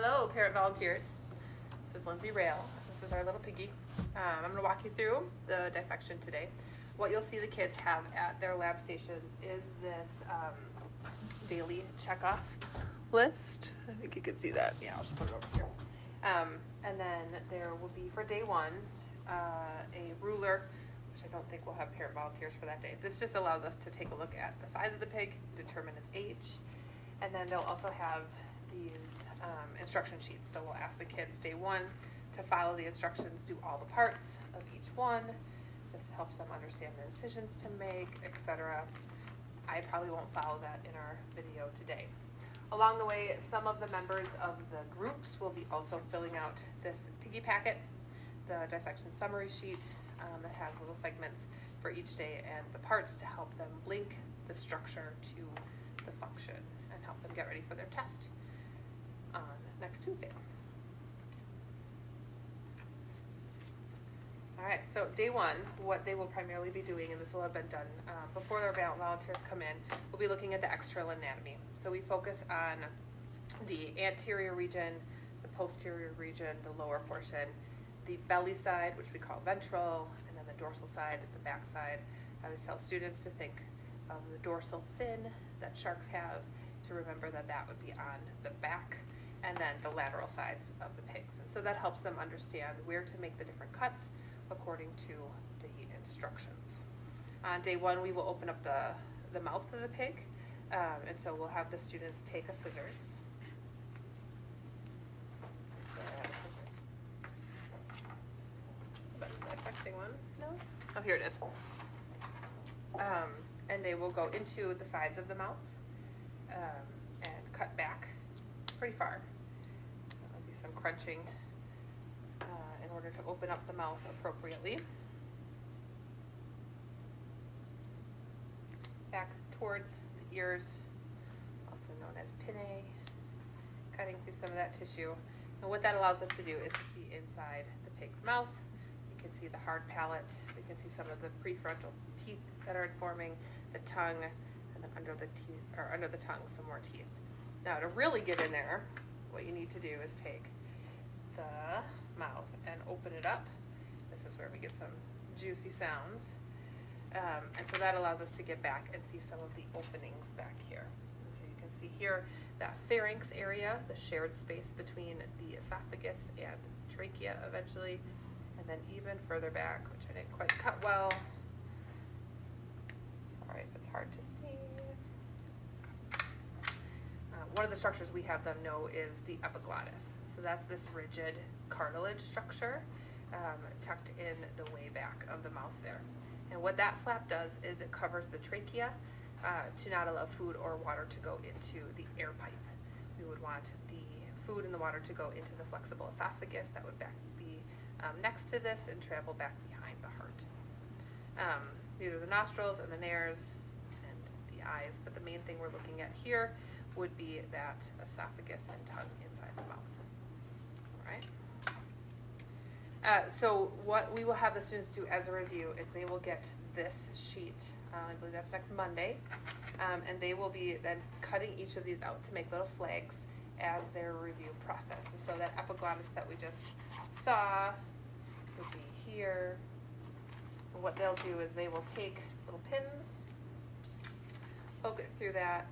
Hello, parent volunteers. This is Lindsay Rail. This is our little piggy. I'm going to walk you through the dissection today. What you'll see the kids have at their lab stations is this daily checkoff list. I think you can see that. Yeah, I'll just put it over here. And then there will be, for day one, a ruler, which I don't think we'll have parent volunteers for that day. This just allows us to take a look at the size of the pig, determine its age, and then they'll also have these instruction sheets. So we'll ask the kids day one to follow the instructions, do all the parts of each one. This helps them understand the incisions to make, etc. I probably won't follow that in our video today. Along the way, some of the members of the groups will be also filling out this piggy packet, the dissection summary sheet that has little segments for each day and the parts to help them link the structure to the function and help them get ready for their test on next Tuesday. All right, so day one, what they will primarily be doing, and this will have been done before their volunteers come in, we'll be looking at the external anatomy. So we focus on the anterior region, the posterior region, the lower portion, the belly side, which we call ventral, and then the dorsal side, the back side. I always tell students to think of the dorsal fin that sharks have, to remember that that would be on the back, and then the lateral sides of the pigs. And so that helps them understand where to make the different cuts according to the instructions. On day one, we will open up the mouth of the pig, and so we'll have the students take a scissors. But the dissecting one, no? Oh, here it is. And they will go into the sides of the mouth and cut back pretty far. There'll be some crunching in order to open up the mouth appropriately. Back towards the ears, also known as pinnae, cutting through some of that tissue. And what that allows us to do is to see inside the pig's mouth. You can see the hard palate. We can see some of the prefrontal teeth that are forming, the tongue, and then under the teeth, or under the tongue, some more teeth. Now, to really get in there, what you need to do is take the mouth and open it up. This is where we get some juicy sounds. And so that allows us to get back and see some of the openings back here. And so you can see here that pharynx area, the shared space between the esophagus and trachea eventually, and then even further back, which I didn't quite cut well. Sorry if it's hard to see. One of the structures we have them know is the epiglottis. So that's this rigid cartilage structure tucked in the way back of the mouth there. And what that flap does is it covers the trachea to not allow food or water to go into the air pipe. We would want the food and the water to go into the flexible esophagus that would be next to this and travel back behind the heart. These are the nostrils and the nares and the eyes, but the main thing we're looking at here would be that esophagus and tongue inside the mouth. All right. So what we will have the students do as a review is they will get this sheet, I believe that's next Monday, and they will be then cutting each of these out to make little flags as their review process. And so that epiglottis that we just saw would be here. And what they'll do is they will take little pins, poke it through that,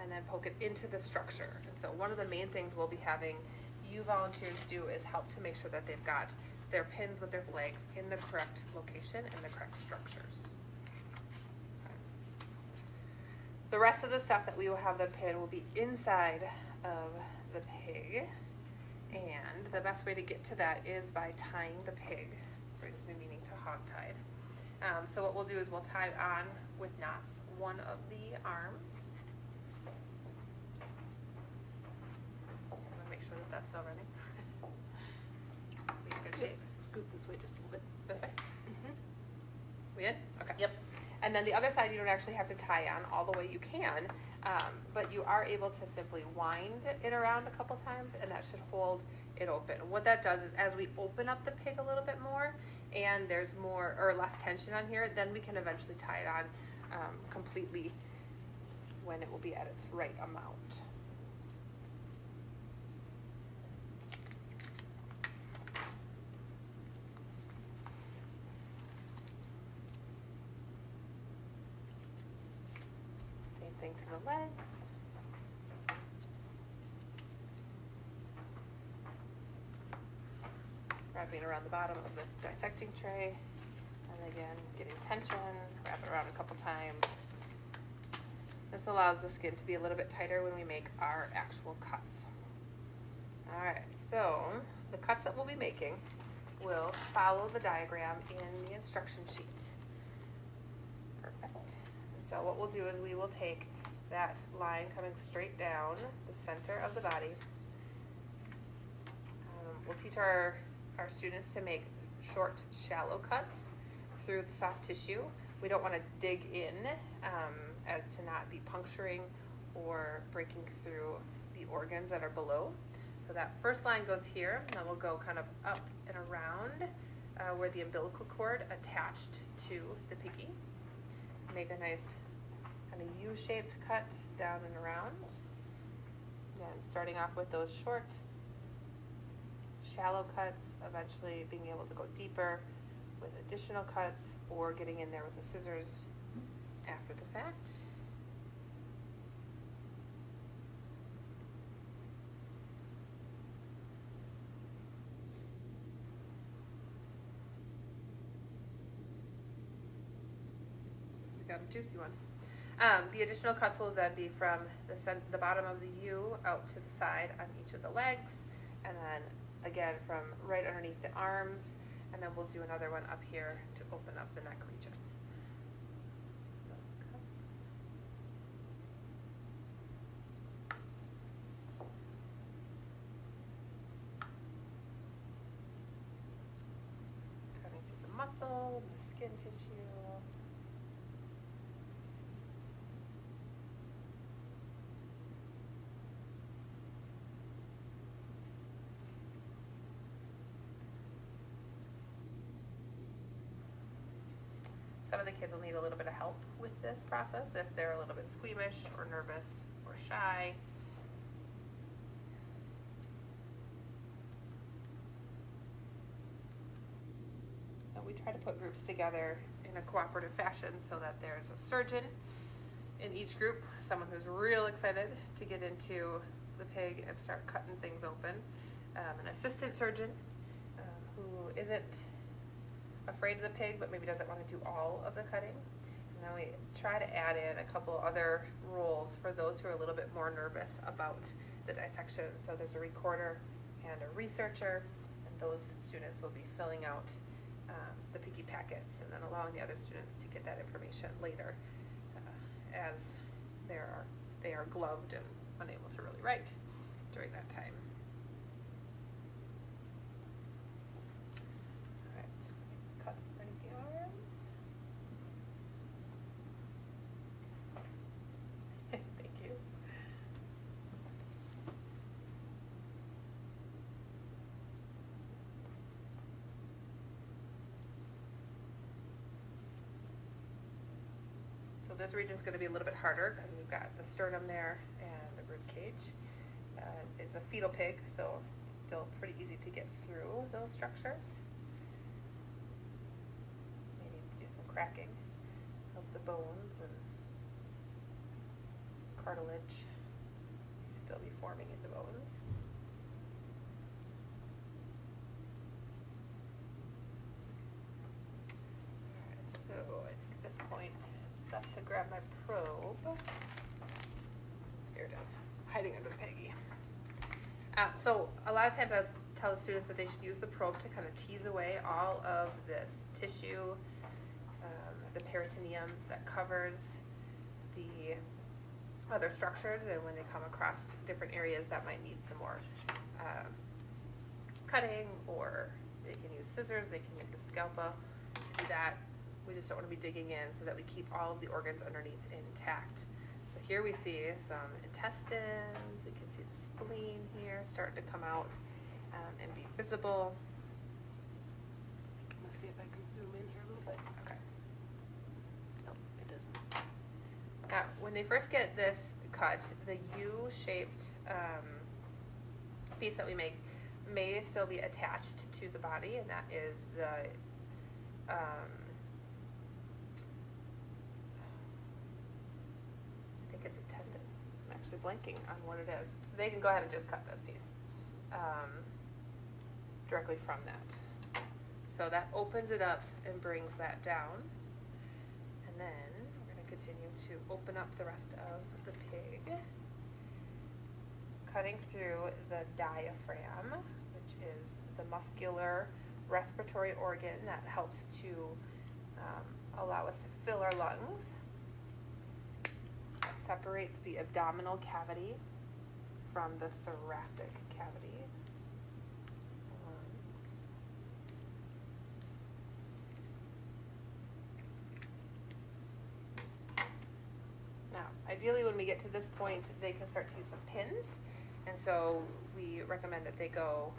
and then poke it into the structure. And so one of the main things we'll be having you volunteers do is help to make sure that they've got their pins with their flags in the correct location and the correct structures. Okay. The rest of the stuff that we will have them pin will be inside of the pig, and the best way to get to that is by tying the pig, or just meaning to hog-tied. So what we'll do is we'll tie it on with knots one of the arms. Make sure that that's still running. Be in good shape. Scoot this way just a little bit. This way? Mm-hmm. We in? Okay. Yep. And then the other side you don't actually have to tie on all the way you can, but you are able to simply wind it around a couple times and that should hold it open. What that does is as we open up the pig a little bit more and there's more or less tension on here, then we can eventually tie it on completely when it will be at its right amount. thing to the legs. Wrapping around the bottom of the dissecting tray. And again, getting tension, wrap it around a couple times. This allows the skin to be a little bit tighter when we make our actual cuts. Alright, so the cuts that we'll be making will follow the diagram in the instruction sheet. Perfect. And so what we'll do is we will take that line coming straight down the center of the body. We'll teach our students to make short, shallow cuts through the soft tissue. We don't want to dig in as to not be puncturing or breaking through the organs that are below. So that first line goes here, and then we'll go kind of up and around where the umbilical cord attached to the piggy. Make a nice kind of U-shaped cut down and around. And starting off with those short, shallow cuts, eventually being able to go deeper with additional cuts or getting in there with the scissors after the fact. We got a juicy one. The additional cuts will then be from the bottom of the U out to the side on each of the legs, and then again from right underneath the arms, and then we'll do another one up here to open up the neck region. Those cuts. Cutting through the muscle, the skin tissue. Some of the kids will need a little bit of help with this process if they're a little bit squeamish or nervous or shy. And we try to put groups together in a cooperative fashion so that there's a surgeon in each group, someone who's real excited to get into the pig and start cutting things open, an assistant surgeon who isn't afraid of the pig but maybe doesn't want to do all of the cutting. And then we try to add in a couple other roles for those who are a little bit more nervous about the dissection. So there's a recorder and a researcher, and those students will be filling out the piggy packets and then allowing the other students to get that information later as they are gloved and unable to really write during that time. This region's going to be a little bit harder because we've got the sternum there and the rib cage. It's a fetal pig, so it's still pretty easy to get through those structures. We need to do some cracking of the bones and cartilage. Still be forming in the bones. Alright, so I think at this point best to grab my probe. Here it is, hiding under the piggy. So a lot of times I tell the students that they should use the probe to kind of tease away all of this tissue, the peritoneum that covers the other structures, and when they come across different areas that might need some more cutting, or they can use scissors, they can use a scalpel to do that. We just don't want to be digging in so that we keep all of the organs underneath intact. So here we see some intestines, we can see the spleen here starting to come out and be visible. Let's see if I can zoom in here a little bit. Okay. Nope, it doesn't. Now, when they first get this cut, the U-shaped piece that we make may still be attached to the body, and that is the actually blanking on what it is. They can go ahead and just cut this piece directly from that. So that opens it up and brings that down. And then we're going to continue to open up the rest of the pig, cutting through the diaphragm, which is the muscular respiratory organ that helps to allow us to fill our lungs. That separates the abdominal cavity from the thoracic cavity. Now, ideally when we get to this point, they can start to use some pins, and so we recommend that they go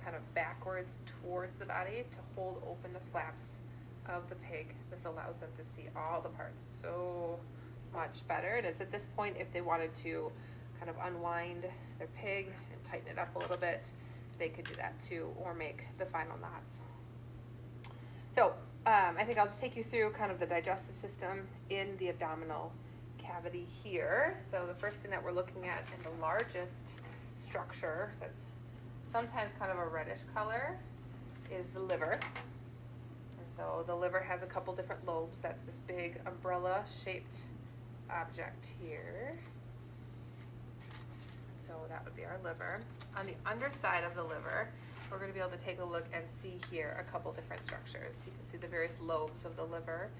kind of backwards towards the body to hold open the flaps of the pig. This allows them to see all the parts so much better, and it's at this point if they wanted to kind of unwind their pig and tighten it up a little bit, they could do that too, or make the final knots. So I think I'll just take you through kind of the digestive system in the abdominal cavity here. So the first thing that we're looking at, in the largest structure that's sometimes kind of a reddish color, is the liver. And so the liver has a couple different lobes. That's this big umbrella shaped object here. So that would be our liver. On the underside of the liver, we're going to be able to take a look and see here a couple different structures. You can see the various lobes of the liver.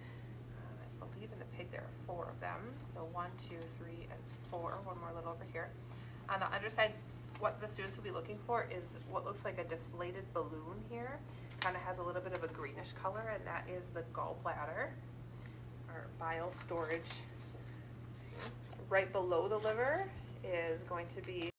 I believe in the pig there are 4 of them. So 1, 2, 3, and 4. One more little over here. On the underside, what the students will be looking for is what looks like a deflated balloon here. Kind of has a little bit of a greenish color, and that is the gallbladder, or bile storage. Right below the liver is going to be